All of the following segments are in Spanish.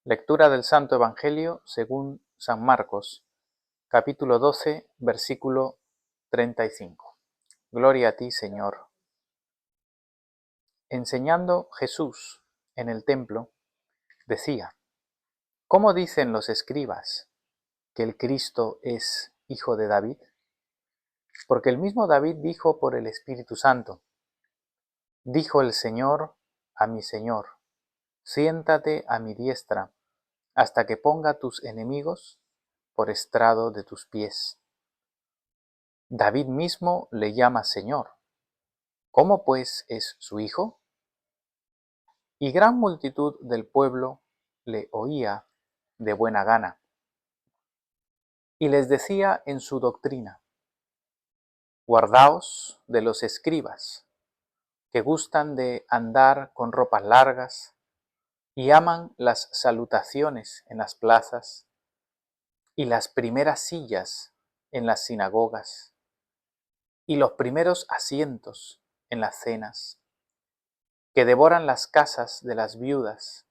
Lectura del Santo Evangelio según San Marcos, capítulo 12, versículo 35. Gloria a ti, Señor. Enseñando Jesús en el templo, decía: ¿Cómo dicen los escribas que el Cristo es hijo de David? Porque el mismo David dijo por el Espíritu Santo: Dijo el Señor a mi Señor: Siéntate a mi diestra, hasta que ponga tus enemigos por estrado de tus pies. David mismo le llama Señor. ¿Cómo pues es su hijo? Y gran multitud del pueblo le oía de buena gana. Y les decía en su doctrina: Guardaos de los escribas, que gustan de andar con ropas largas y aman las salutaciones en las plazas y las primeras sillas en las sinagogas y los primeros asientos en las cenas, que devoran las casas de las viudas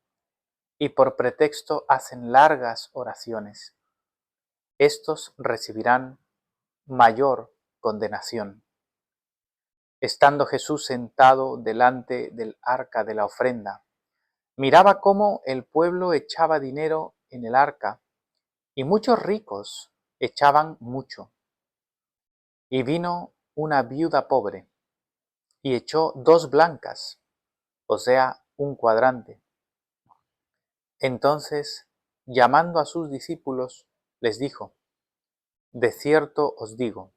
y por pretexto hacen largas oraciones. Estos recibirán mayor condenación. Estando Jesús sentado delante del arca de la ofrenda, miraba cómo el pueblo echaba dinero en el arca, y muchos ricos echaban mucho. Y vino una viuda pobre, y echó 2 blancas, o sea, un cuadrante. Entonces, llamando a sus discípulos, les dijo: De cierto os digo,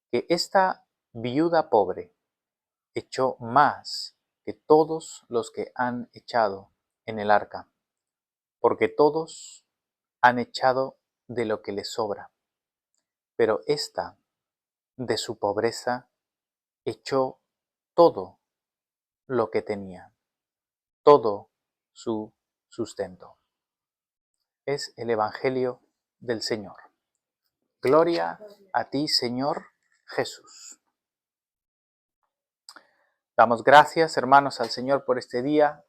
que esta viuda pobre echó más que todos los que han echado en el arca, porque todos han echado de lo que les sobra, pero ésta, de su pobreza, echó todo lo que tenía, todo su sustento. Es el Evangelio del Señor. Gloria a ti, Señor Jesús. Damos gracias, hermanos, al Señor por este día.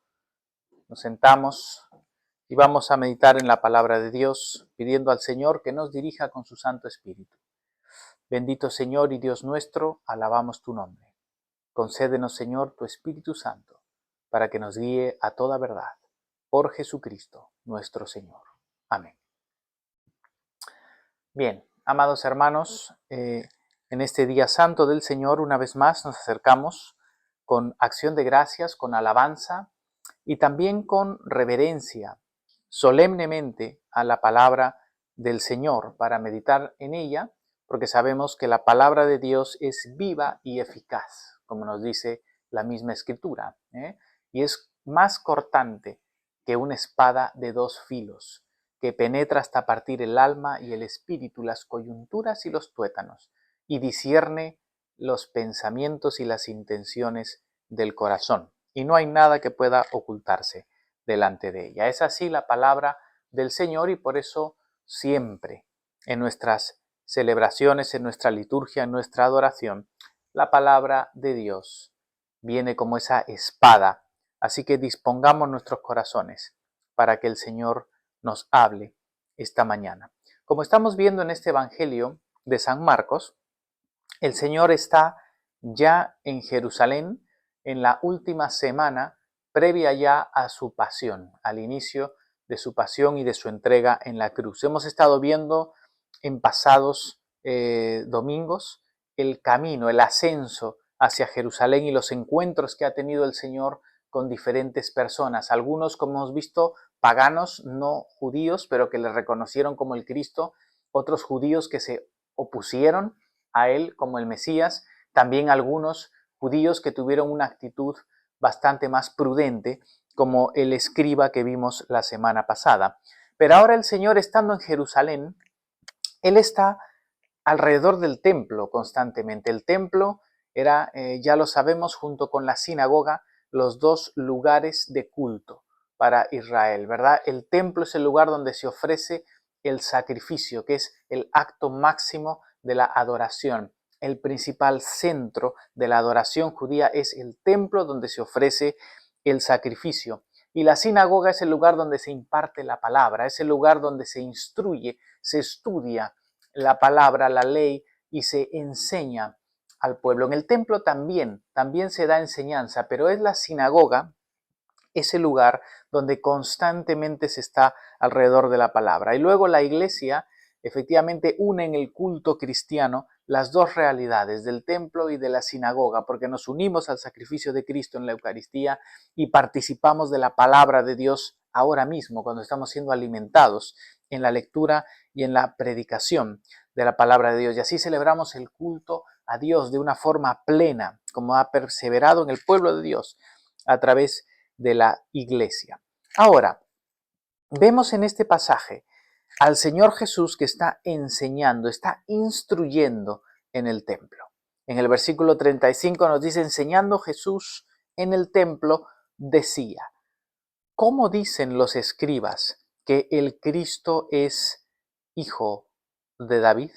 Nos sentamos y vamos a meditar en la palabra de Dios, pidiendo al Señor que nos dirija con su Santo Espíritu. Bendito Señor y Dios nuestro, alabamos tu nombre. Concédenos, Señor, tu Espíritu Santo, para que nos guíe a toda verdad. Por Jesucristo, nuestro Señor. Amén. Bien, amados hermanos, en este día santo del Señor, una vez más nos acercamos con acción de gracias, con alabanza y también con reverencia, solemnemente a la palabra del Señor, para meditar en ella, porque sabemos que la palabra de Dios es viva y eficaz, como nos dice la misma Escritura, y es más cortante que una espada de 2 filos, que penetra hasta partir el alma y el espíritu, las coyunturas y los tuétanos, y discierne los pensamientos y las intenciones del corazón. Y no hay nada que pueda ocultarse delante de ella. Es así la palabra del Señor, y por eso siempre en nuestras celebraciones, en nuestra liturgia, en nuestra adoración, la palabra de Dios viene como esa espada. Así que dispongamos nuestros corazones para que el Señor nos hable esta mañana. Como estamos viendo en este Evangelio de San Marcos, el Señor está ya en Jerusalén en la última semana previa ya a su pasión, al inicio de su pasión y de su entrega en la cruz. Hemos estado viendo en pasados domingos el camino, el ascenso hacia Jerusalén y los encuentros que ha tenido el Señor con diferentes personas, algunos, como hemos visto, paganos, no judíos, pero que le reconocieron como el Cristo, otros judíos que se opusieron a él como el Mesías, también algunos judíos que tuvieron una actitud bastante más prudente, como el escriba que vimos la semana pasada. Pero ahora el Señor, estando en Jerusalén, Él está alrededor del templo constantemente. El templo era, ya lo sabemos, junto con la sinagoga, los 2 lugares de culto para Israel, ¿verdad? El templo es el lugar donde se ofrece el sacrificio, que es el acto máximo de la adoración. El principal centro de la adoración judía es el templo donde se ofrece el sacrificio. Y la sinagoga es el lugar donde se imparte la palabra, es el lugar donde se instruye, se estudia la palabra, la ley y se enseña al pueblo. En el templo también se da enseñanza, pero es la sinagoga ese lugar donde constantemente se está alrededor de la palabra. Y luego la iglesia efectivamente une en el culto cristiano las dos realidades del templo y de la sinagoga, porque nos unimos al sacrificio de Cristo en la Eucaristía y participamos de la palabra de Dios ahora mismo, cuando estamos siendo alimentados en la lectura y en la predicación de la palabra de Dios. Y así celebramos el culto a Dios de una forma plena, como ha perseverado en el pueblo de Dios a través de la iglesia. Ahora, vemos en este pasaje al Señor Jesús que está enseñando, está instruyendo en el templo. En el versículo 35 nos dice, enseñando Jesús en el templo, decía, ¿cómo dicen los escribas que el Cristo es hijo de David?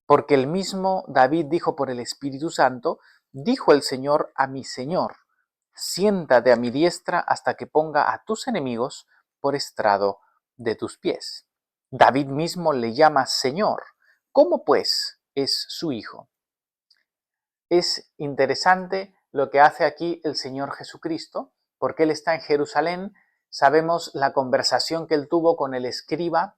Porque el mismo David dijo por el Espíritu Santo, dijo el Señor a mi Señor, siéntate a mi diestra hasta que ponga a tus enemigos por estrado de tus pies. David mismo le llama Señor. ¿Cómo pues es su hijo? Es interesante lo que hace aquí el Señor Jesucristo, porque Él está en Jerusalén. Sabemos la conversación que Él tuvo con el escriba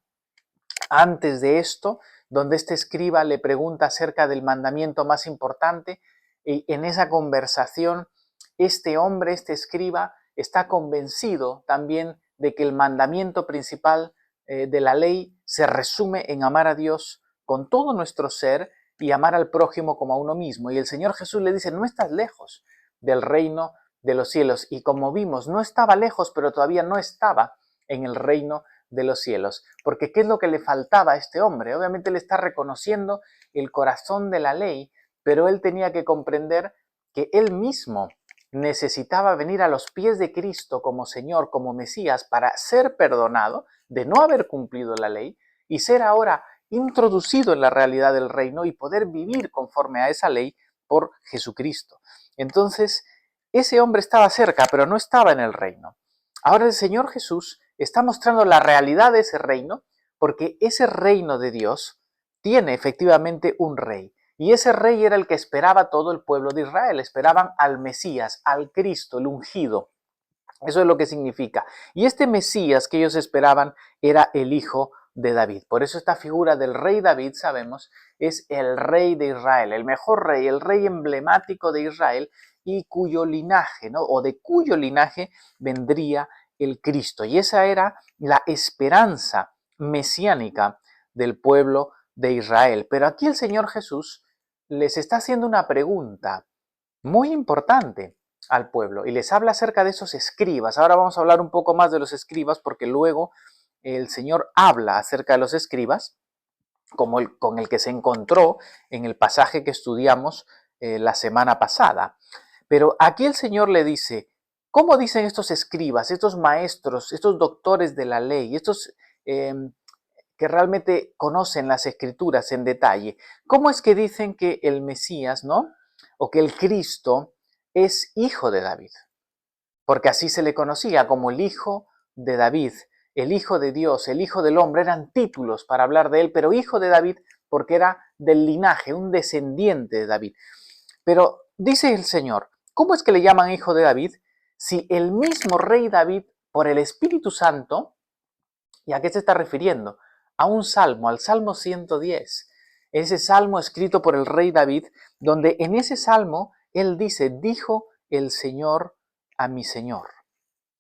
antes de esto, donde este escriba le pregunta acerca del mandamiento más importante, y en esa conversación este hombre, este escriba, está convencido también de que el mandamiento principal de la ley se resume en amar a Dios con todo nuestro ser y amar al prójimo como a uno mismo. Y el Señor Jesús le dice, no estás lejos del reino de los cielos. Y como vimos, no estaba lejos, pero todavía no estaba en el reino de los cielos. Porque ¿qué es lo que le faltaba a este hombre? Obviamente le está reconociendo el corazón de la ley, pero él tenía que comprender que él mismo necesitaba venir a los pies de Cristo como Señor, como Mesías, para ser perdonado de no haber cumplido la ley y ser ahora introducido en la realidad del reino y poder vivir conforme a esa ley por Jesucristo. Entonces, ese hombre estaba cerca, pero no estaba en el reino. Ahora el Señor Jesús está mostrando la realidad de ese reino, porque ese reino de Dios tiene efectivamente un rey. Y ese rey era el que esperaba todo el pueblo de Israel. Esperaban al Mesías, al Cristo, el ungido. Eso es lo que significa. Y este Mesías que ellos esperaban era el hijo de David. Por eso esta figura del rey David, sabemos, es el rey de Israel, el mejor rey, el rey emblemático de Israel y cuyo linaje, ¿no? O de cuyo linaje vendría el Cristo. Y esa era la esperanza mesiánica del pueblo de Israel. Pero aquí el Señor Jesús les está haciendo una pregunta muy importante al pueblo y les habla acerca de esos escribas. Ahora vamos a hablar un poco más de los escribas porque luego el Señor habla acerca de los escribas como con el que se encontró en el pasaje que estudiamos la semana pasada. Pero aquí el Señor le dice, ¿cómo dicen estos escribas, estos maestros, estos doctores de la ley, estos que realmente conocen las escrituras en detalle? ¿Cómo es que dicen que el Mesías, ¿no? O que el Cristo es hijo de David? Porque así se le conocía como el hijo de David, el hijo de Dios, el hijo del hombre, eran títulos para hablar de él, pero hijo de David porque era del linaje, un descendiente de David. Pero dice el Señor, ¿cómo es que le llaman hijo de David si el mismo rey David, por el Espíritu Santo, ¿y a qué se está refiriendo? A un salmo, al Salmo 110. Ese salmo escrito por el rey David, donde en ese salmo él dice, dijo el Señor a mi Señor.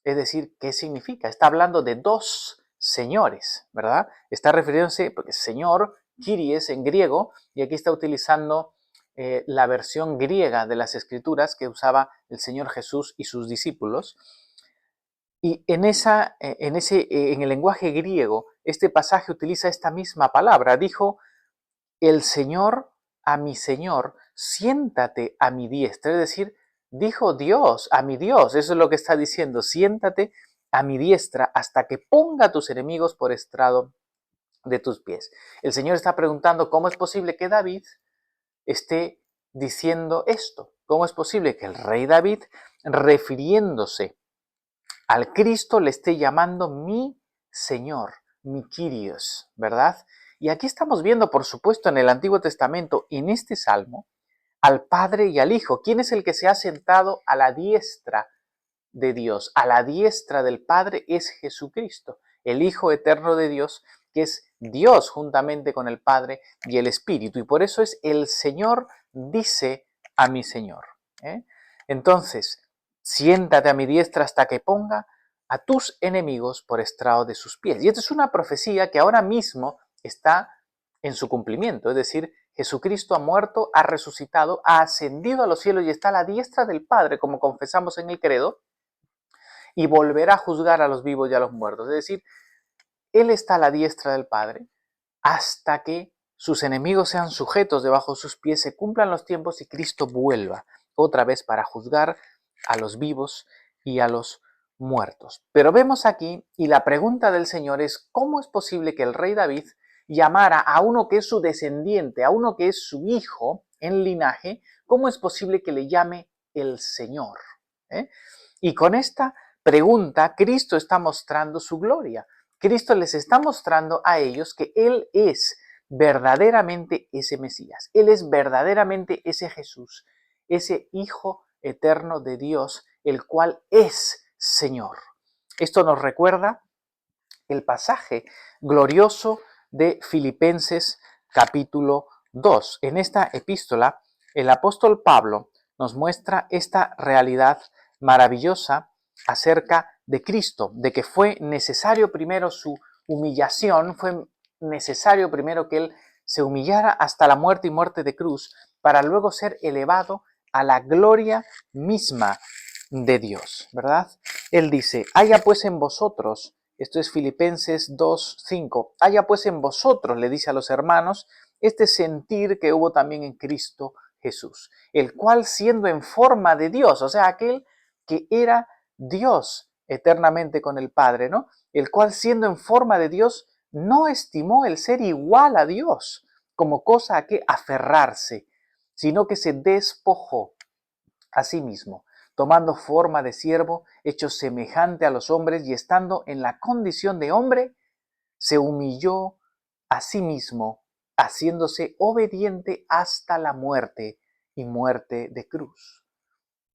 Es decir, ¿qué significa? Está hablando de dos señores, ¿verdad? Está refiriéndose, porque Señor, Kyries en griego, y aquí está utilizando la versión griega de las Escrituras que usaba el Señor Jesús y sus discípulos. Y en el lenguaje griego, este pasaje utiliza esta misma palabra. Dijo, el Señor a mi Señor, siéntate a mi diestra. Es decir, dijo Dios a mi Dios. Eso es lo que está diciendo. Siéntate a mi diestra hasta que ponga a tus enemigos por estrado de tus pies. El Señor está preguntando cómo es posible que David esté diciendo esto. ¿Cómo es posible que el rey David, refiriéndose al Cristo le esté llamando mi Señor, mi Kyrios, ¿verdad? Y aquí estamos viendo, por supuesto, en el Antiguo Testamento, en este Salmo, al Padre y al Hijo. ¿Quién es el que se ha sentado a la diestra de Dios? A la diestra del Padre es Jesucristo, el Hijo eterno de Dios, que es Dios juntamente con el Padre y el Espíritu. Y por eso es el Señor dice a mi Señor. Entonces, siéntate a mi diestra hasta que ponga a tus enemigos por estrado de sus pies. Y esta es una profecía que ahora mismo está en su cumplimiento, es decir, Jesucristo ha muerto, ha resucitado, ha ascendido a los cielos y está a la diestra del Padre, como confesamos en el credo, y volverá a juzgar a los vivos y a los muertos. Es decir, Él está a la diestra del Padre hasta que sus enemigos sean sujetos debajo de sus pies, se cumplan los tiempos y Cristo vuelva otra vez para juzgar a los vivos y a los muertos. Pero vemos aquí, y la pregunta del Señor es, ¿cómo es posible que el rey David llamara a uno que es su descendiente, a uno que es su hijo en linaje, cómo es posible que le llame el Señor? Y con esta pregunta, Cristo está mostrando su gloria. Cristo les está mostrando a ellos que Él es verdaderamente ese Mesías. Él es verdaderamente ese Jesús, ese Hijo eterno de Dios, el cual es Señor. Esto nos recuerda el pasaje glorioso de Filipenses capítulo 2. En esta epístola, el apóstol Pablo nos muestra esta realidad maravillosa acerca de Cristo, de que fue necesario primero su humillación, fue necesario primero que Él se humillara hasta la muerte y muerte de cruz, para luego ser elevado a la gloria misma de Dios, ¿verdad? Él dice, haya pues en vosotros, esto es Filipenses 2:5, haya pues en vosotros, le dice a los hermanos, este sentir que hubo también en Cristo Jesús, el cual siendo en forma de Dios, o sea, aquel que era Dios eternamente con el Padre, ¿no? El cual siendo en forma de Dios, no estimó el ser igual a Dios como cosa a que aferrarse, sino que se despojó a sí mismo, tomando forma de siervo, hecho semejante a los hombres y estando en la condición de hombre, se humilló a sí mismo, haciéndose obediente hasta la muerte y muerte de cruz.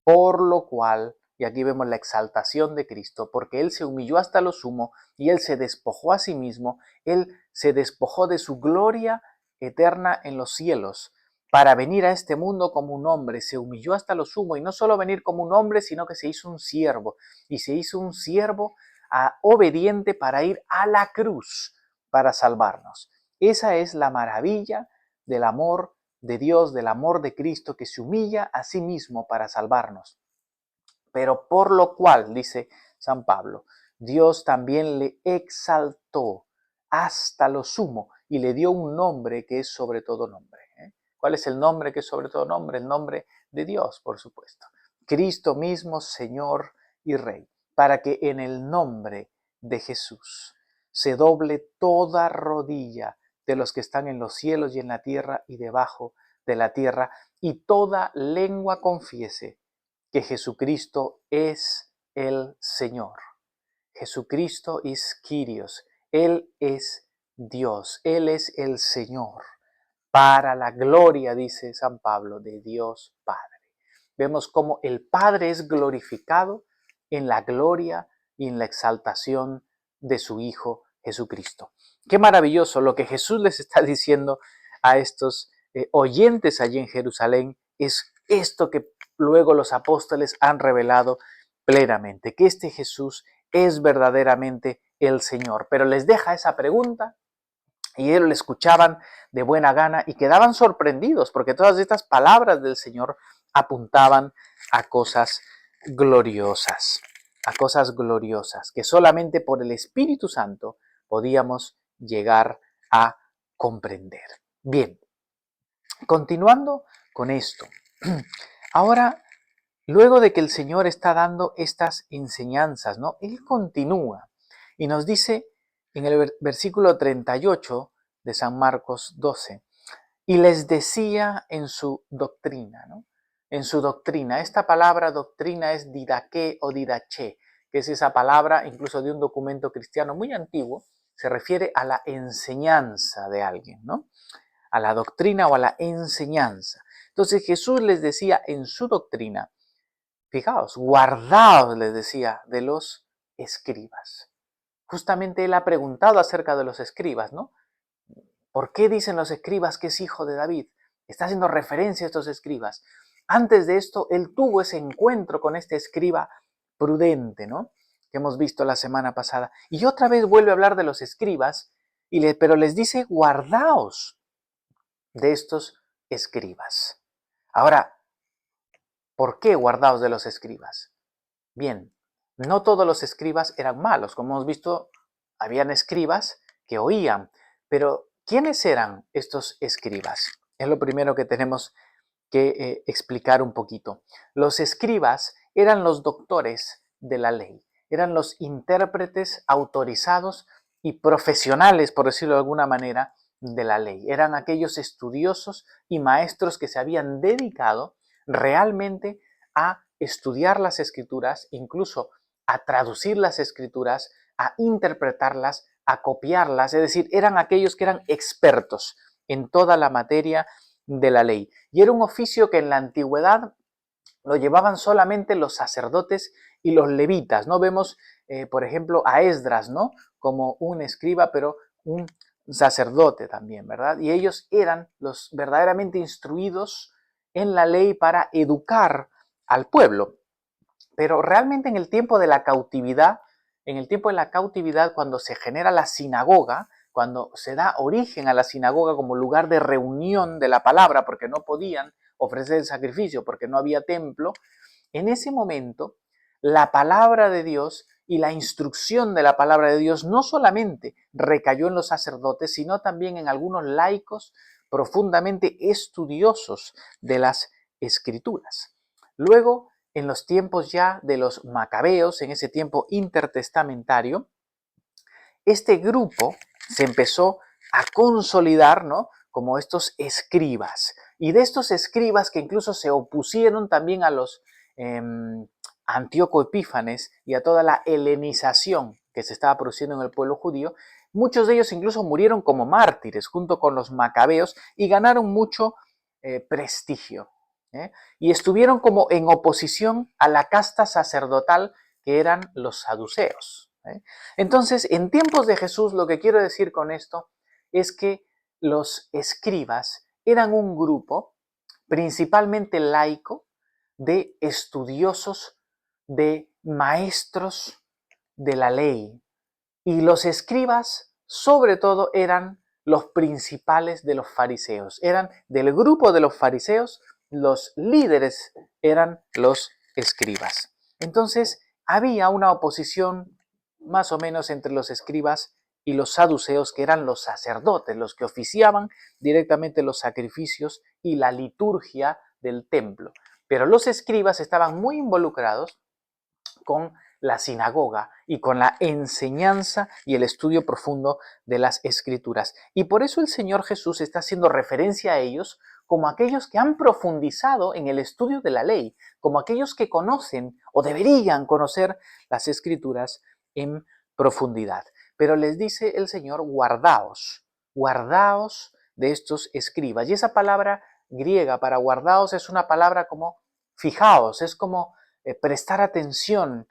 Por lo cual, y aquí vemos la exaltación de Cristo, porque Él se humilló hasta lo sumo y Él se despojó a sí mismo, Él se despojó de su gloria eterna en los cielos para venir a este mundo como un hombre, se humilló hasta lo sumo y no solo venir como un hombre, sino que se hizo un siervo y se hizo un siervo obediente para ir a la cruz para salvarnos. Esa es la maravilla del amor de Dios, del amor de Cristo, que se humilla a sí mismo para salvarnos. Pero por lo cual, dice San Pablo, Dios también le exaltó hasta lo sumo y le dio un nombre que es sobre todo nombre. ¿Cuál es el nombre que es sobre todo nombre? El nombre de Dios, por supuesto. Cristo mismo, Señor y Rey, para que en el nombre de Jesús se doble toda rodilla de los que están en los cielos y en la tierra y debajo de la tierra, y toda lengua confiese que Jesucristo es el Señor. Jesucristo es Kyrios, Él es Dios, Él es el Señor, para la gloria, dice San Pablo, de Dios Padre. Vemos cómo el Padre es glorificado en la gloria y en la exaltación de su Hijo Jesucristo. Qué maravilloso lo que Jesús les está diciendo a estos oyentes allí en Jerusalén, es esto que luego los apóstoles han revelado plenamente, que este Jesús es verdaderamente el Señor. Pero les deja esa pregunta y ellos le escuchaban de buena gana y quedaban sorprendidos porque todas estas palabras del Señor apuntaban a cosas gloriosas, que solamente por el Espíritu Santo podíamos llegar a comprender. Bien, continuando con esto. Ahora, luego de que el Señor está dando estas enseñanzas, ¿no? Él continúa y nos dice en el versículo 38 de San Marcos 12, y les decía en su doctrina, ¿no? En su doctrina, esta palabra doctrina es didaqué o didaché, que es esa palabra incluso de un documento cristiano muy antiguo, se refiere a la enseñanza de alguien, ¿no? A la doctrina o a la enseñanza. Entonces Jesús les decía en su doctrina, fijaos, guardaos, les decía, de los escribas. Justamente él ha preguntado acerca de los escribas, ¿no? ¿Por qué dicen los escribas que es hijo de David? Está haciendo referencia a estos escribas. Antes de esto, él tuvo ese encuentro con este escriba prudente, ¿no? Que hemos visto la semana pasada. Y otra vez vuelve a hablar de los escribas, pero les dice, guardaos de estos escribas. Ahora, ¿por qué guardaos de los escribas? Bien, no todos los escribas eran malos. Como hemos visto, habían escribas que oían, pero ¿quiénes eran estos escribas? Es lo primero que tenemos que explicar un poquito. Los escribas eran los doctores de la ley, eran los intérpretes autorizados y profesionales, por decirlo de alguna manera, de la ley. Eran aquellos estudiosos y maestros que se habían dedicado realmente a estudiar las escrituras, incluso a traducir las escrituras, a interpretarlas, a copiarlas, es decir, eran aquellos que eran expertos en toda la materia de la ley. Y era un oficio que en la antigüedad lo llevaban solamente los sacerdotes y los levitas. No vemos, por ejemplo, a Esdras, ¿no? Como un escriba, pero un sacerdote también, ¿verdad? Y ellos eran los verdaderamente instruidos en la ley para educar al pueblo. Pero realmente en el tiempo de la cautividad, cuando se genera la sinagoga, cuando se da origen a la sinagoga como lugar de reunión de la palabra, porque no podían ofrecer el sacrificio, porque no había templo, en ese momento la palabra de Dios y la instrucción de la palabra de Dios no solamente recayó en los sacerdotes, sino también en algunos laicos profundamente estudiosos de las escrituras. Luego, en los tiempos ya de los macabeos, en ese tiempo intertestamentario, este grupo se empezó a consolidar, ¿no? Como estos escribas. Y de estos escribas que incluso se opusieron también a los Antíoco Epífanes y a toda la helenización que se estaba produciendo en el pueblo judío, muchos de ellos incluso murieron como mártires junto con los macabeos y ganaron mucho prestigio. Y estuvieron como en oposición a la casta sacerdotal que eran los saduceos. Entonces, en tiempos de Jesús, lo que quiero decir con esto es que los escribas eran un grupo principalmente laico de estudiosos, de maestros de la ley. Y los escribas, sobre todo, eran los principales de los fariseos. Eran del grupo de los fariseos, los líderes eran los escribas. Entonces, había una oposición más o menos entre los escribas y los saduceos, que eran los sacerdotes, los que oficiaban directamente los sacrificios y la liturgia del templo. Pero los escribas estaban muy involucrados con la sinagoga y con la enseñanza y el estudio profundo de las escrituras. Y por eso el Señor Jesús está haciendo referencia a ellos como aquellos que han profundizado en el estudio de la ley, como aquellos que conocen o deberían conocer las escrituras en profundidad. Pero les dice el Señor, guardaos, guardaos de estos escribas. Y esa palabra griega para guardaos es una palabra como fijaos, es como prestar atención,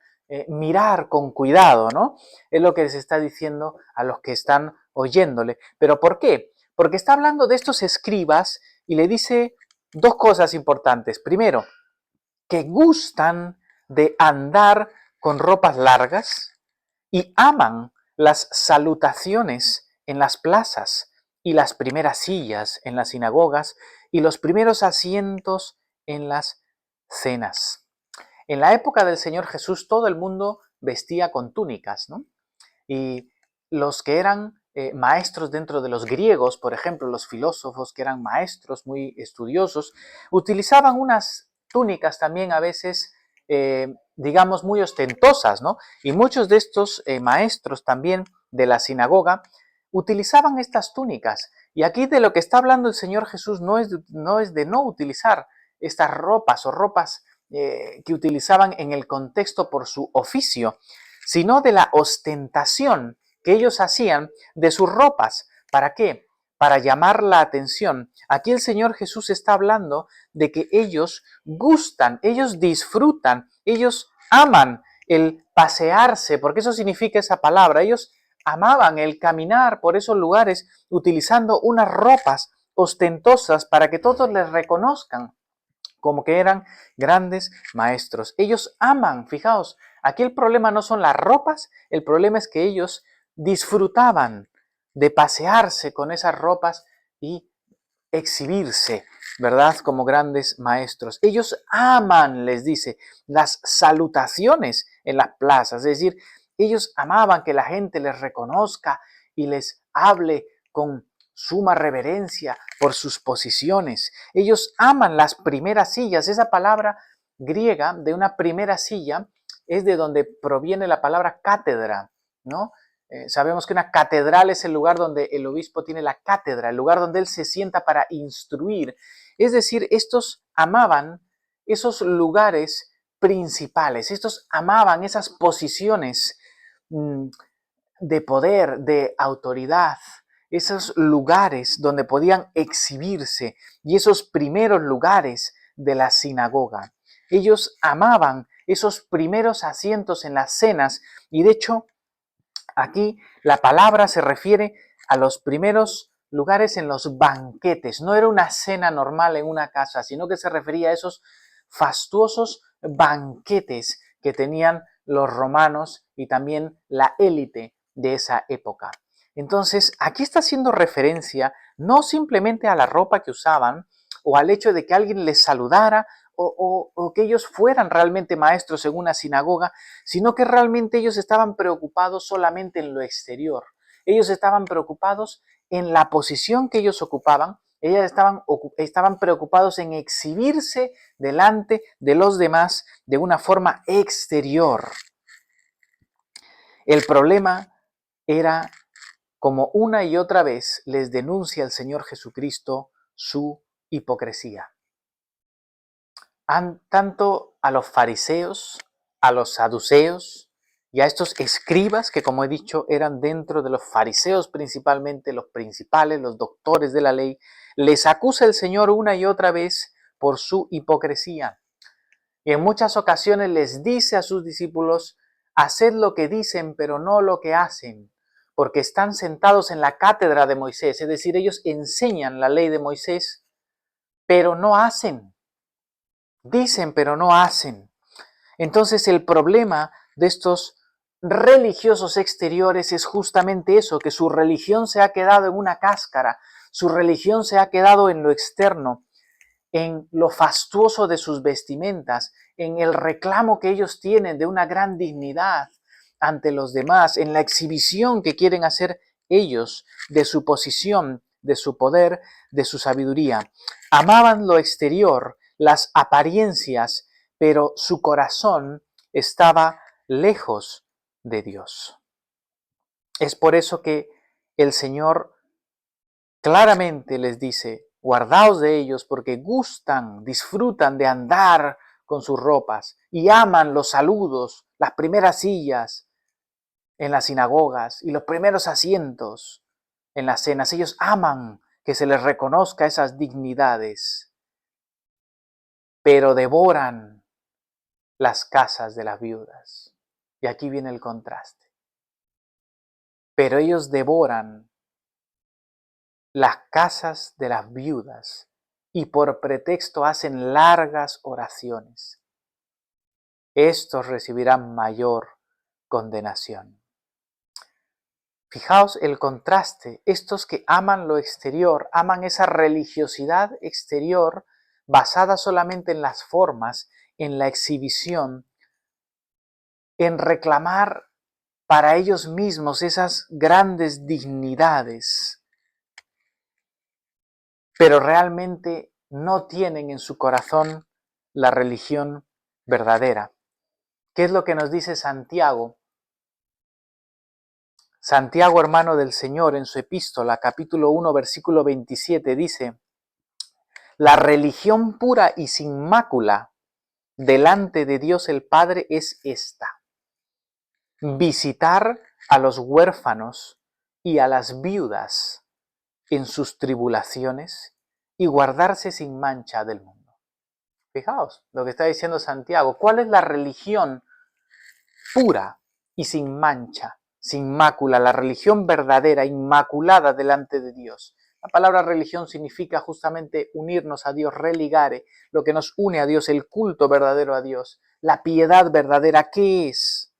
mirar con cuidado, ¿no? Es lo que les está diciendo a los que están oyéndole. ¿Pero por qué? Porque está hablando de estos escribas y le dice dos cosas importantes. Primero, que gustan de andar con ropas largas y aman las salutaciones en las plazas y las primeras sillas en las sinagogas y los primeros asientos en las cenas. En la época del Señor Jesús todo el mundo vestía con túnicas, ¿no? Y los que eran maestros dentro de los griegos, por ejemplo, los filósofos que eran maestros muy estudiosos, utilizaban unas túnicas también a veces, digamos, muy ostentosas, ¿no? Y muchos de estos maestros también de la sinagoga utilizaban estas túnicas. Y aquí de lo que está hablando el Señor Jesús no es de no utilizar estas ropas o ropas que utilizaban en el contexto por su oficio, sino de la ostentación que ellos hacían de sus ropas. ¿Para qué? Para llamar la atención. Aquí el Señor Jesús está hablando de que ellos gustan, ellos disfrutan, ellos aman el pasearse, porque eso significa esa palabra. Ellos amaban el caminar por esos lugares utilizando unas ropas ostentosas para que todos les reconozcan como que eran grandes maestros. Ellos aman, fijaos, aquí el problema no son las ropas, el problema es que ellos disfrutaban de pasearse con esas ropas y exhibirse, ¿verdad? Como grandes maestros. Ellos aman, les dice, las salutaciones en las plazas, es decir, ellos amaban que la gente les reconozca y les hable con suma reverencia por sus posiciones. Ellos aman las primeras sillas. Esa palabra griega de una primera silla es de donde proviene la palabra cátedra, ¿no? Sabemos que una catedral es el lugar donde el obispo tiene la cátedra, el lugar donde él se sienta para instruir. Es decir, estos amaban esos lugares principales, estos amaban esas posiciones de poder, de autoridad, esos lugares donde podían exhibirse y esos primeros lugares de la sinagoga. Ellos amaban esos primeros asientos en las cenas y de hecho aquí la palabra se refiere a los primeros lugares en los banquetes. No era una cena normal en una casa, sino que se refería a esos fastuosos banquetes que tenían los romanos y también la élite de esa época. Entonces, aquí está haciendo referencia no simplemente a la ropa que usaban o al hecho de que alguien les saludara o que ellos fueran realmente maestros en una sinagoga, sino que realmente ellos estaban preocupados solamente en lo exterior. Ellos estaban preocupados en la posición que ellos ocupaban, ellos estaban preocupados en exhibirse delante de los demás de una forma exterior. El problema era, como una y otra vez les denuncia el Señor Jesucristo, su hipocresía. Tanto a los fariseos, a los saduceos y a estos escribas que, como he dicho, eran dentro de los fariseos principalmente, los principales, los doctores de la ley, les acusa el Señor una y otra vez por su hipocresía. Y en muchas ocasiones les dice a sus discípulos, haced lo que dicen, pero no lo que hacen, porque están sentados en la cátedra de Moisés, es decir, ellos enseñan la ley de Moisés, pero no hacen. Dicen, pero no hacen. Entonces el problema de estos religiosos exteriores es justamente eso, que su religión se ha quedado en una cáscara, su religión se ha quedado en lo externo, en lo fastuoso de sus vestimentas, en el reclamo que ellos tienen de una gran dignidad ante los demás, en la exhibición que quieren hacer ellos de su posición, de su poder, de su sabiduría. Amaban lo exterior, las apariencias, pero su corazón estaba lejos de Dios. Es por eso que el Señor claramente les dice, guardaos de ellos porque gustan, disfrutan de andar con sus ropas y aman los saludos, las primeras sillas en las sinagogas y los primeros asientos en las cenas. Ellos aman que se les reconozca esas dignidades, pero devoran las casas de las viudas. Y aquí viene el contraste. Pero ellos devoran las casas de las viudas y por pretexto hacen largas oraciones. Estos recibirán mayor condenación. Fijaos el contraste, estos que aman lo exterior, aman esa religiosidad exterior basada solamente en las formas, en la exhibición, en reclamar para ellos mismos esas grandes dignidades, pero realmente no tienen en su corazón la religión verdadera. ¿Qué es lo que nos dice Santiago? Santiago, hermano del Señor, en su epístola, capítulo 1, versículo 27, dice, la religión pura y sin mácula delante de Dios el Padre es esta: visitar a los huérfanos y a las viudas en sus tribulaciones y guardarse sin mancha del mundo. Fijaos lo que está diciendo Santiago. ¿Cuál es la religión pura y sin mancha, sin mácula, la religión verdadera, inmaculada delante de Dios? La palabra religión significa justamente unirnos a Dios, religare, lo que nos une a Dios, el culto verdadero a Dios, la piedad verdadera. ¿Qué es?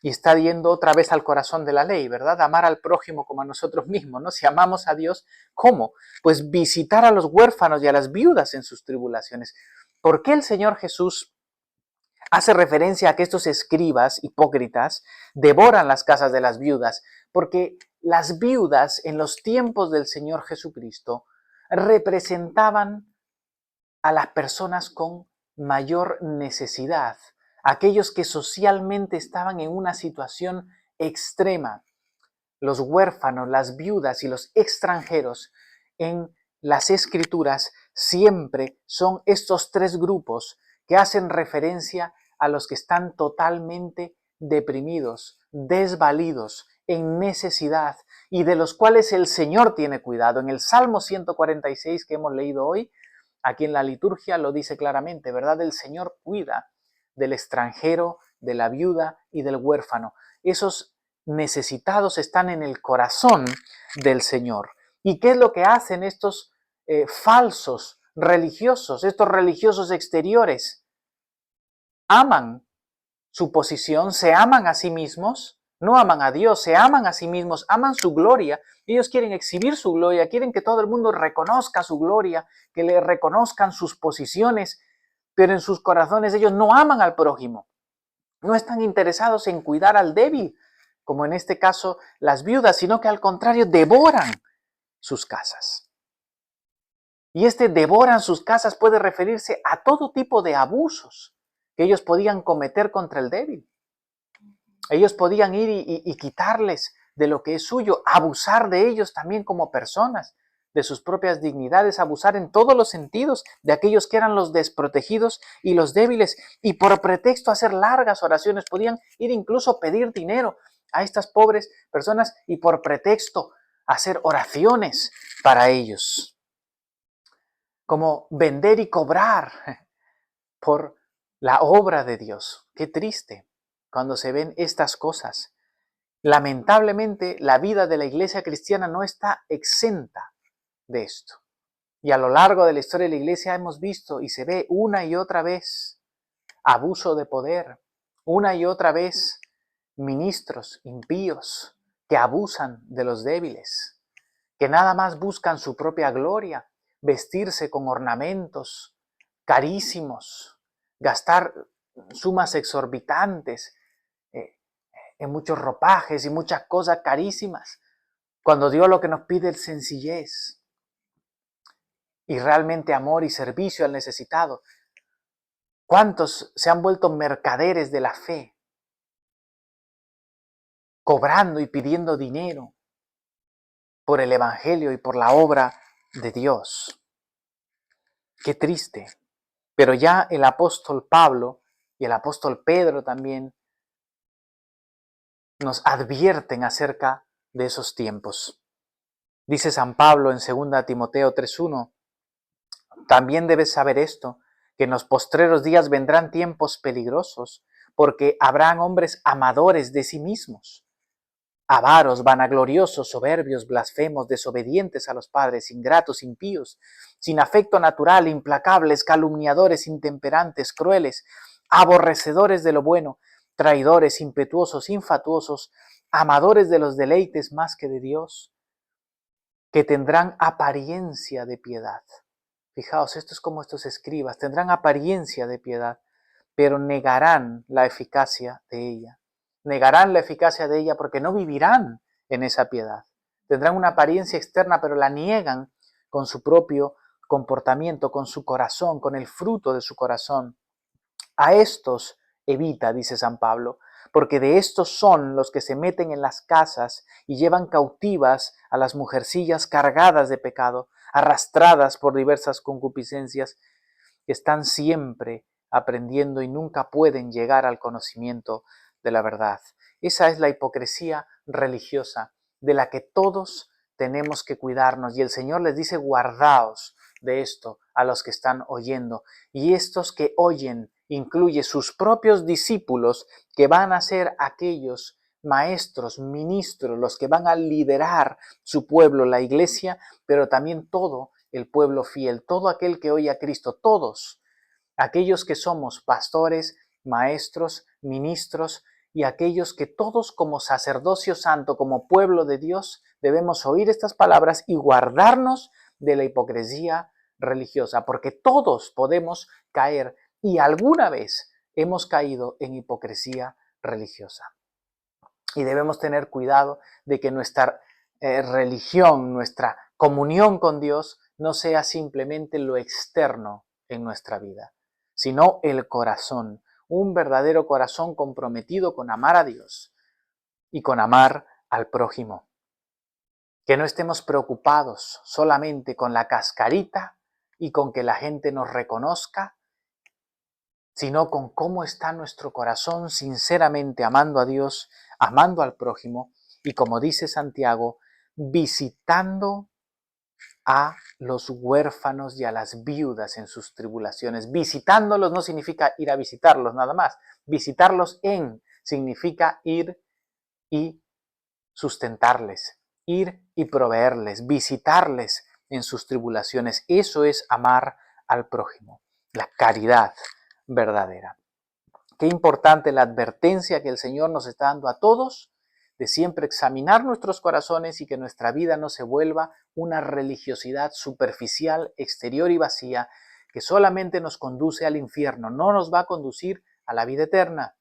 Y está yendo otra vez al corazón de la ley, ¿verdad? Amar al prójimo como a nosotros mismos, ¿no? Si amamos a Dios, ¿cómo? Pues visitar a los huérfanos y a las viudas en sus tribulaciones. ¿Por qué el Señor Jesús hace referencia a que estos escribas hipócritas devoran las casas de las viudas? Porque las viudas en los tiempos del Señor Jesucristo representaban a las personas con mayor necesidad, aquellos que socialmente estaban en una situación extrema. Los huérfanos, las viudas y los extranjeros en las escrituras siempre son estos tres grupos que hacen referencia a los que están totalmente deprimidos, desvalidos, en necesidad y de los cuales el Señor tiene cuidado. En el Salmo 146 que hemos leído hoy, aquí en la liturgia lo dice claramente, ¿verdad? El Señor cuida del extranjero, de la viuda y del huérfano. Esos necesitados están en el corazón del Señor. ¿Y qué es lo que hacen estos falsos religiosos, estos religiosos exteriores? Aman su posición, se aman a sí mismos, no aman a Dios, se aman a sí mismos, aman su gloria. Ellos quieren exhibir su gloria, quieren que todo el mundo reconozca su gloria, que le reconozcan sus posiciones, pero en sus corazones ellos no aman al prójimo. No están interesados en cuidar al débil, como en este caso las viudas, sino que al contrario devoran sus casas. Y este devoran sus casas puede referirse a todo tipo de abusos que ellos podían cometer contra el débil. Ellos podían ir y quitarles de lo que es suyo, abusar de ellos también como personas, de sus propias dignidades, abusar en todos los sentidos de aquellos que eran los desprotegidos y los débiles, y por pretexto hacer largas oraciones, podían ir incluso a pedir dinero a estas pobres personas y por pretexto hacer oraciones para ellos, como vender y cobrar por la obra de Dios. Qué triste cuando se ven estas cosas. Lamentablemente, la vida de la iglesia cristiana no está exenta de esto. Y a lo largo de la historia de la iglesia hemos visto y se ve una y otra vez abuso de poder, una y otra vez ministros impíos que abusan de los débiles, que nada más buscan su propia gloria, vestirse con ornamentos carísimos, gastar sumas exorbitantes en muchos ropajes y muchas cosas carísimas, cuando Dios lo que nos pide es sencillez y realmente amor y servicio al necesitado. ¿Cuántos se han vuelto mercaderes de la fe, cobrando y pidiendo dinero por el Evangelio y por la obra de Dios? Qué triste. Pero ya el apóstol Pablo y el apóstol Pedro también nos advierten acerca de esos tiempos. Dice San Pablo en 2 Timoteo 3:1, también debes saber esto, que en los postreros días vendrán tiempos peligrosos, porque habrán hombres amadores de sí mismos, avaros, vanagloriosos, soberbios, blasfemos, desobedientes a los padres, ingratos, impíos, sin afecto natural, implacables, calumniadores, intemperantes, crueles, aborrecedores de lo bueno, traidores, impetuosos, infatuosos, amadores de los deleites más que de Dios, que tendrán apariencia de piedad. Fijaos, esto es como estos escribas, tendrán apariencia de piedad, pero negarán la eficacia de ella. Negarán la eficacia de ella porque no vivirán en esa piedad. Tendrán una apariencia externa, pero la niegan con su propio comportamiento, con su corazón, con el fruto de su corazón. A estos evita, dice San Pablo, porque de estos son los que se meten en las casas y llevan cautivas a las mujercillas cargadas de pecado, arrastradas por diversas concupiscencias, que están siempre aprendiendo y nunca pueden llegar al conocimiento de la verdad. Esa es la hipocresía religiosa de la que todos tenemos que cuidarnos. Y el Señor les dice, guardaos de esto a los que están oyendo. Y estos que oyen incluye sus propios discípulos, que van a ser aquellos maestros, ministros, los que van a liderar su pueblo, la iglesia, pero también todo el pueblo fiel, todo aquel que oye a Cristo, todos aquellos que somos pastores, maestros, ministros y aquellos que todos como sacerdocio santo, como pueblo de Dios, debemos oír estas palabras y guardarnos de la hipocresía religiosa, porque todos podemos caer y alguna vez hemos caído en hipocresía religiosa. Y debemos tener cuidado de que nuestra religión, nuestra comunión con Dios no sea simplemente lo externo en nuestra vida, sino el corazón, un verdadero corazón comprometido con amar a Dios y con amar al prójimo. Que no estemos preocupados solamente con la cascarita y con que la gente nos reconozca, sino con cómo está nuestro corazón sinceramente amando a Dios, amando al prójimo y, como dice Santiago, visitando a los huérfanos y a las viudas en sus tribulaciones. Visitándolos no significa ir a visitarlos nada más. Visitarlos significa ir y sustentarles, ir y proveerles, visitarles en sus tribulaciones. Eso es amar al prójimo, la caridad verdadera. Qué importante la advertencia que el Señor nos está dando a todos de siempre examinar nuestros corazones y que nuestra vida no se vuelva una religiosidad superficial, exterior y vacía que solamente nos conduce al infierno, no nos va a conducir a la vida eterna,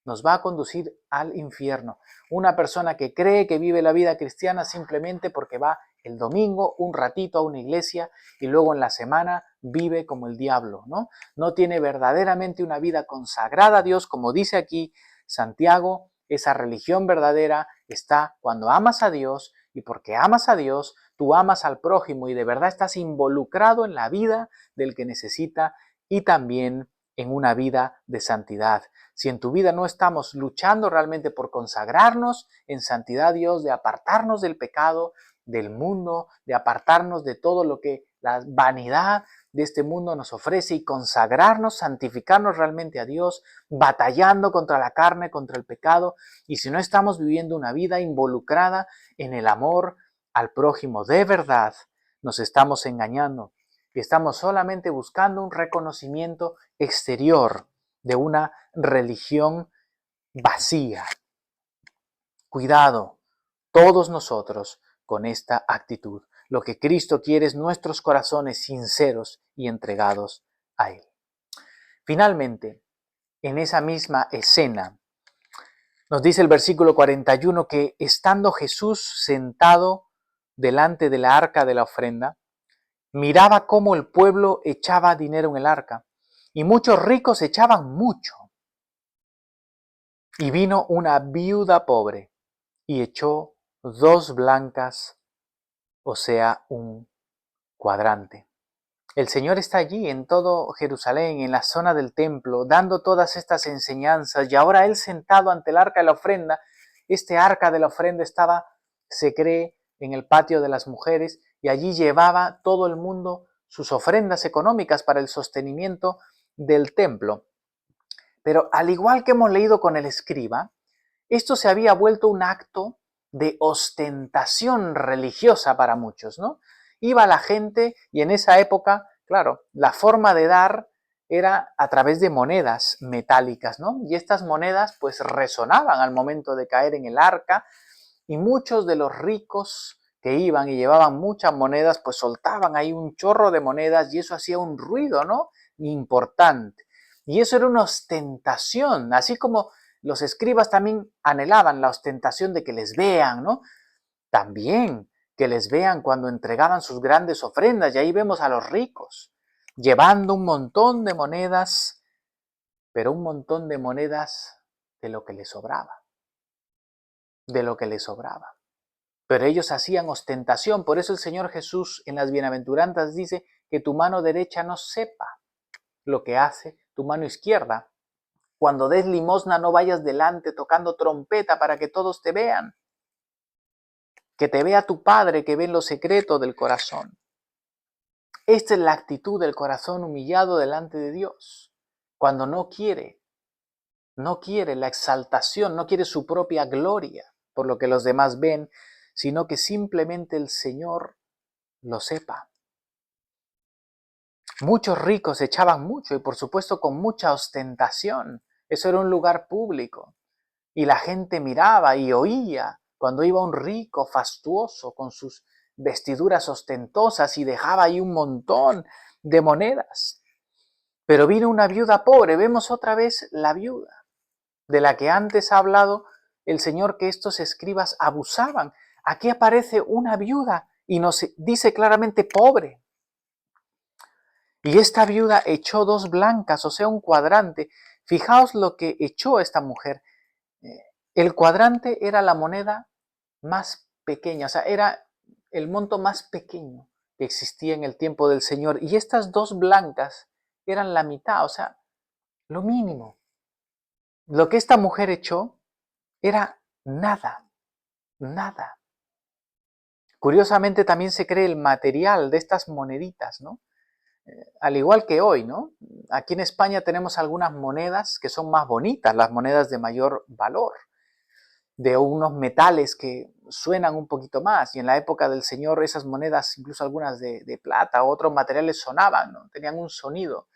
nos va a conducir al infierno. Una persona que cree que vive la vida cristiana simplemente porque va el domingo un ratito a una iglesia y luego en la semana vive como el diablo, ¿no? No tiene verdaderamente una vida consagrada a Dios, como dice aquí Santiago. Esa religión verdadera está cuando amas a Dios, y porque amas a Dios, tú amas al prójimo y de verdad estás involucrado en la vida del que necesita y también en una vida de santidad. Si en tu vida no estamos luchando realmente por consagrarnos en santidad a Dios, de apartarnos del pecado, del mundo, de apartarnos de todo lo que la vanidad de este mundo nos ofrece y consagrarnos, santificarnos realmente a Dios, batallando contra la carne, contra el pecado, y si no estamos viviendo una vida involucrada en el amor al prójimo de verdad, nos estamos engañando y estamos solamente buscando un reconocimiento exterior de una religión vacía. Cuidado, todos nosotros con esta actitud. Lo que Cristo quiere es nuestros corazones sinceros y entregados a Él. Finalmente, en esa misma escena, nos dice el versículo 41 que estando Jesús sentado delante de la arca de la ofrenda, miraba cómo el pueblo echaba dinero en el arca, y muchos ricos echaban mucho. Y vino una viuda pobre y echó 2 blancas, o sea, un cuadrante. El Señor está allí en todo Jerusalén, en la zona del templo, dando todas estas enseñanzas, y ahora Él sentado ante el arca de la ofrenda. Este arca de la ofrenda estaba, se cree, en el patio de las mujeres, y allí llevaba todo el mundo sus ofrendas económicas para el sostenimiento del templo. Pero al igual que hemos leído con el escriba, esto se había vuelto un acto de ostentación religiosa para muchos, ¿no? Iba la gente y en esa época, claro, la forma de dar era a través de monedas metálicas, ¿no? Y estas monedas pues resonaban al momento de caer en el arca, y muchos de los ricos que iban y llevaban muchas monedas pues soltaban ahí un chorro de monedas y eso hacía un ruido, ¿no? Importante. Y eso era una ostentación, así como los escribas también anhelaban la ostentación de que les vean, ¿no? También que les vean cuando entregaban sus grandes ofrendas, y ahí vemos a los ricos llevando un montón de monedas, pero un montón de monedas de lo que les sobraba, de lo que les sobraba. Pero ellos hacían ostentación, por eso el Señor Jesús en las bienaventuranzas dice que tu mano derecha no sepa lo que hace tu mano izquierda. Cuando des limosna no vayas delante tocando trompeta para que todos te vean. Que te vea tu Padre que ve en lo secreto del corazón. Esta es la actitud del corazón humillado delante de Dios. Cuando no quiere la exaltación, no quiere su propia gloria por lo que los demás ven, sino que simplemente el Señor lo sepa. Muchos ricos echaban mucho y por supuesto con mucha ostentación. Eso era un lugar público y la gente miraba y oía cuando iba un rico fastuoso con sus vestiduras ostentosas y dejaba ahí un montón de monedas. Pero vino una viuda pobre, vemos otra vez la viuda de la que antes ha hablado el Señor, que estos escribas abusaban. Aquí aparece una viuda y nos dice claramente pobre. Y esta viuda echó 2 blancas, o sea, un cuadrante. Fijaos lo que echó esta mujer. El cuadrante era la moneda más pequeña, o sea, era el monto más pequeño que existía en el tiempo del Señor. Y estas 2 blancas eran la mitad, o sea, lo mínimo. Lo que esta mujer echó era nada, nada. Curiosamente también se cree el material de estas moneditas, ¿no? Al igual que hoy, ¿no? Aquí en España tenemos algunas monedas que son más bonitas, las monedas de mayor valor, de unos metales que suenan un poquito más, y en la época del Señor esas monedas, incluso algunas de plata o otros materiales sonaban, ¿no? Tenían un sonido.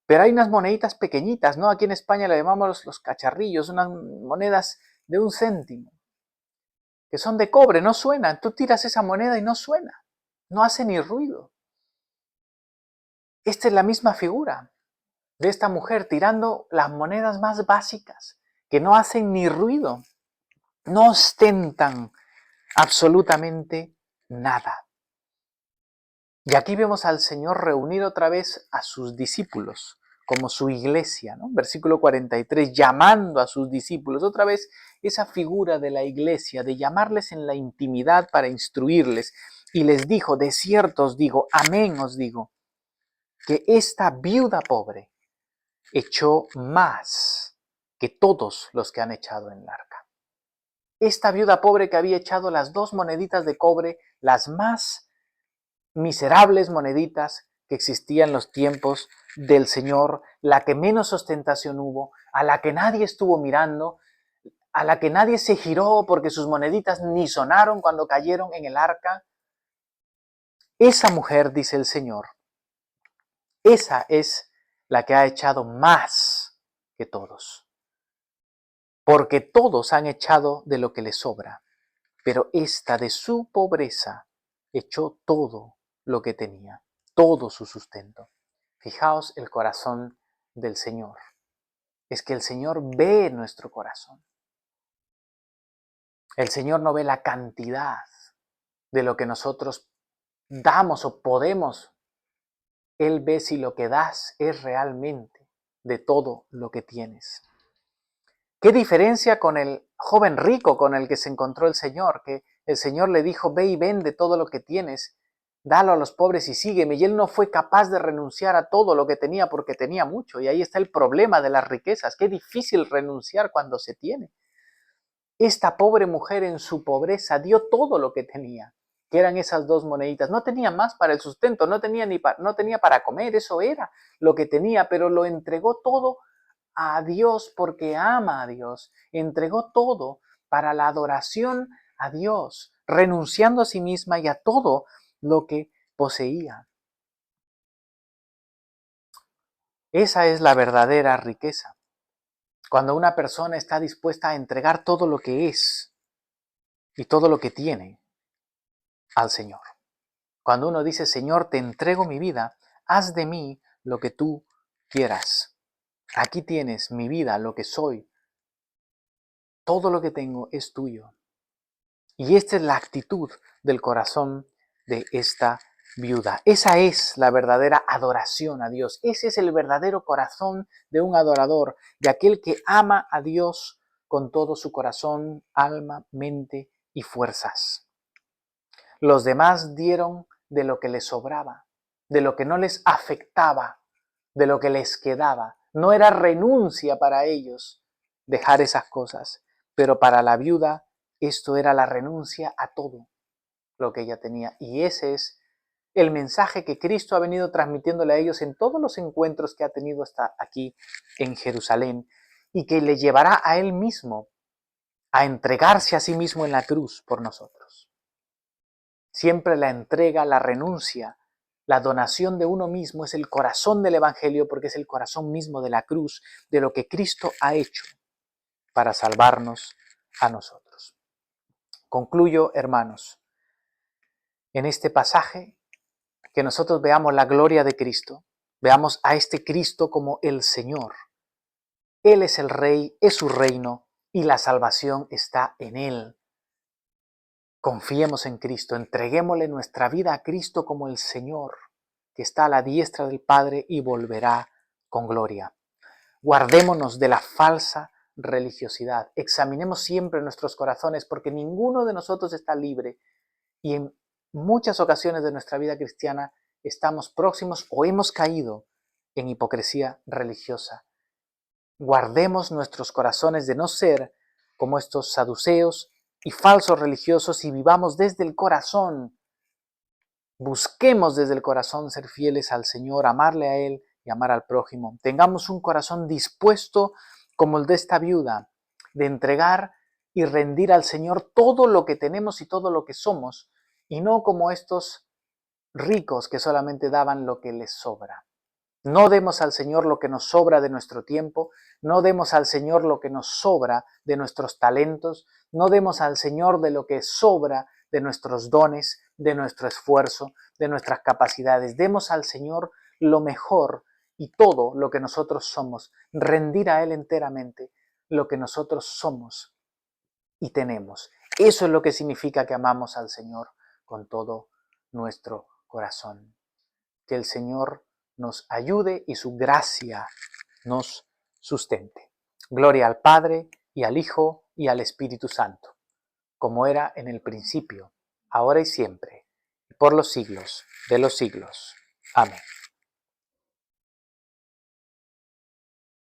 Pero hay unas moneditas pequeñitas, ¿no? Aquí en España le llamamos los cacharrillos, unas monedas de 1 céntimo, que son de cobre, no suenan. Tú tiras esa moneda y no suena, no hace ni ruido. Esta es la misma figura de esta mujer tirando las monedas más básicas, que no hacen ni ruido, no ostentan absolutamente nada. Y aquí vemos al Señor reunir otra vez a sus discípulos, como su iglesia, ¿no? Versículo 43, llamando a sus discípulos, otra vez esa figura de la iglesia, de llamarles en la intimidad para instruirles. Y les dijo, de cierto os digo, amén os digo, que esta viuda pobre echó más que todos los que han echado en el arca. Esta viuda pobre que había echado las 2 moneditas de cobre, las más miserables moneditas que existían en los tiempos del Señor, la que menos ostentación hubo, a la que nadie estuvo mirando, a la que nadie se giró porque sus moneditas ni sonaron cuando cayeron en el arca. Esa mujer, dice el Señor, esa es la que ha echado más que todos. Porque todos han echado de lo que les sobra, pero esta de su pobreza echó todo lo que tenía, todo su sustento. Fijaos el corazón del Señor. Es que el Señor ve nuestro corazón. El Señor no ve la cantidad de lo que nosotros damos o podemos. Él ve si lo que das es realmente de todo lo que tienes. ¿Qué diferencia con el joven rico con el que se encontró el Señor? Que el Señor le dijo, ve y vende todo lo que tienes, dalo a los pobres y sígueme. Y él no fue capaz de renunciar a todo lo que tenía porque tenía mucho. Y ahí está el problema de las riquezas. Qué difícil renunciar cuando se tiene. Esta pobre mujer en su pobreza dio todo lo que tenía, que eran esas 2 moneditas. No tenía más para el sustento, no tenía para comer, eso era lo que tenía, pero lo entregó todo a Dios porque ama a Dios. Entregó todo para la adoración a Dios, renunciando a sí misma y a todo lo que poseía. Esa es la verdadera riqueza. Cuando una persona está dispuesta a entregar todo lo que es y todo lo que tiene al Señor. Cuando uno dice, Señor, te entrego mi vida, haz de mí lo que tú quieras. Aquí tienes mi vida, lo que soy. Todo lo que tengo es tuyo. Y esta es la actitud del corazón de esta viuda. Esa es la verdadera adoración a Dios. Ese es el verdadero corazón de un adorador, de aquel que ama a Dios con todo su corazón, alma, mente y fuerzas. Los demás dieron de lo que les sobraba, de lo que no les afectaba de lo que les quedaba. No era renuncia para ellos dejar esas cosas, pero para la viuda esto era la renuncia a todo lo que ella tenía. Y ese es el mensaje que Cristo ha venido transmitiéndole a ellos en todos los encuentros que ha tenido hasta aquí en Jerusalén, y que le llevará a él mismo a entregarse a sí mismo en la cruz por nosotros. Siempre la entrega, la renuncia, la donación de uno mismo es el corazón del Evangelio, porque es el corazón mismo de la cruz, de lo que Cristo ha hecho para salvarnos a nosotros. Concluyo, hermanos, en este pasaje, que nosotros veamos la gloria de Cristo, veamos a este Cristo como el Señor. Él es el Rey, es su reino y la salvación está en Él. Confiemos en Cristo, entreguémosle nuestra vida a Cristo como el Señor, que está a la diestra del Padre y volverá con gloria. Guardémonos de la falsa religiosidad, examinemos siempre nuestros corazones, porque ninguno de nosotros está libre, y en muchas ocasiones de nuestra vida cristiana estamos próximos o hemos caído en hipocresía religiosa. Guardemos nuestros corazones de no ser como estos saduceos y falsos religiosos, y vivamos desde el corazón. Busquemos desde el corazón ser fieles al Señor, amarle a Él y amar al prójimo. Tengamos un corazón dispuesto como el de esta viuda, de entregar y rendir al Señor todo lo que tenemos y todo lo que somos, y no como estos ricos que solamente daban lo que les sobra. No demos al Señor lo que nos sobra de nuestro tiempo, no demos al Señor lo que nos sobra de nuestros talentos, no demos al Señor de lo que sobra de nuestros dones, de nuestro esfuerzo, de nuestras capacidades. Demos al Señor lo mejor y todo lo que nosotros somos, rendir a Él enteramente lo que nosotros somos y tenemos. Eso es lo que significa que amamos al Señor con todo nuestro corazón. Que el Señor nos ayude y su gracia nos sustente. Gloria al Padre, y al Hijo, y al Espíritu Santo, como era en el principio, ahora y siempre, y por los siglos de los siglos. Amén.